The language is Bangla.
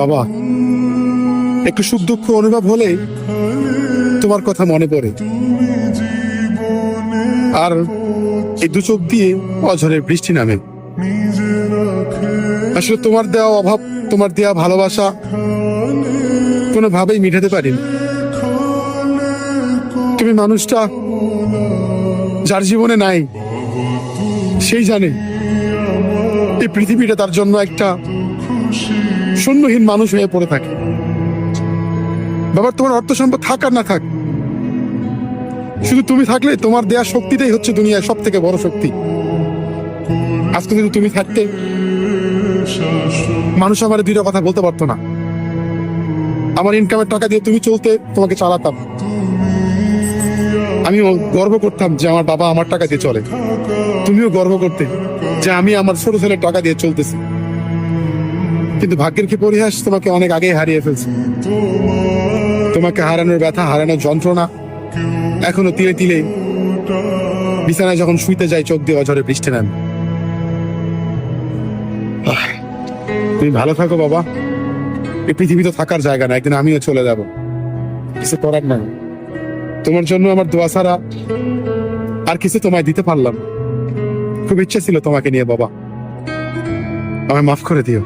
বাবা, একটু সুখ দুঃখ অনুভব হলে তোমার কথা মনে পড়ে, আর এই দু চোখ দিয়ে অঝরের বৃষ্টি নামে। আসলে তোমার দেওয়া অভাব, তোমার দেওয়া ভালোবাসা কোনোভাবেই মিটাতে পারিনি। তুমি মানুষটা যার জীবনে নাই, সেই জানে এই পৃথিবীটা তার জন্য একটা শূন্যহীন মানুষ হয়ে পড়ে থাকে। বাবা, তোমার অর্থ সম্পদ থাক আর না থাক, শুধু তুমি থাকলে তোমার দেয়া শক্তিটাই হচ্ছে দুনিয়ার সব থেকে বড় শক্তি। আজকে যদি তুমি থাকতে, মানুষ আমার দুটো কথা বলতে পারতো না। আমার ইনকামের টাকা দিয়ে তুমি চলতে, তোমাকে চালাতাম। আমিও গর্ব করতাম যে আমার বাবা আমার টাকা দিয়ে চলে। তুমিও গর্ব করতে যে আমি আমার ছোট ছেলের টাকা দিয়ে চলতেছি। কিন্তু ভাগ্যের কি পরিহাস, তোমাকে অনেক আগে হারিয়ে ফেলছি। তোমাকে হারানোর ব্যথা, হারানোর যন্ত্রণা এখনো তিলে তিলে বিছানায় যখন শুইতে যাই, চোখ দিয়ে অঝরে বৃষ্টি নামে। তুমি ভালো থাকো বাবা। এই পৃথিবী তো থাকার জায়গা না, একদিন আমিও চলে যাব, কিছু করার নাই। তোমার জন্য আমার দোয়া ছাড়া আর কিছু তোমায় দিতে পারলাম। খুব ইচ্ছে ছিল তোমাকে নিয়ে বাবা, আমায় মাফ করে দিও।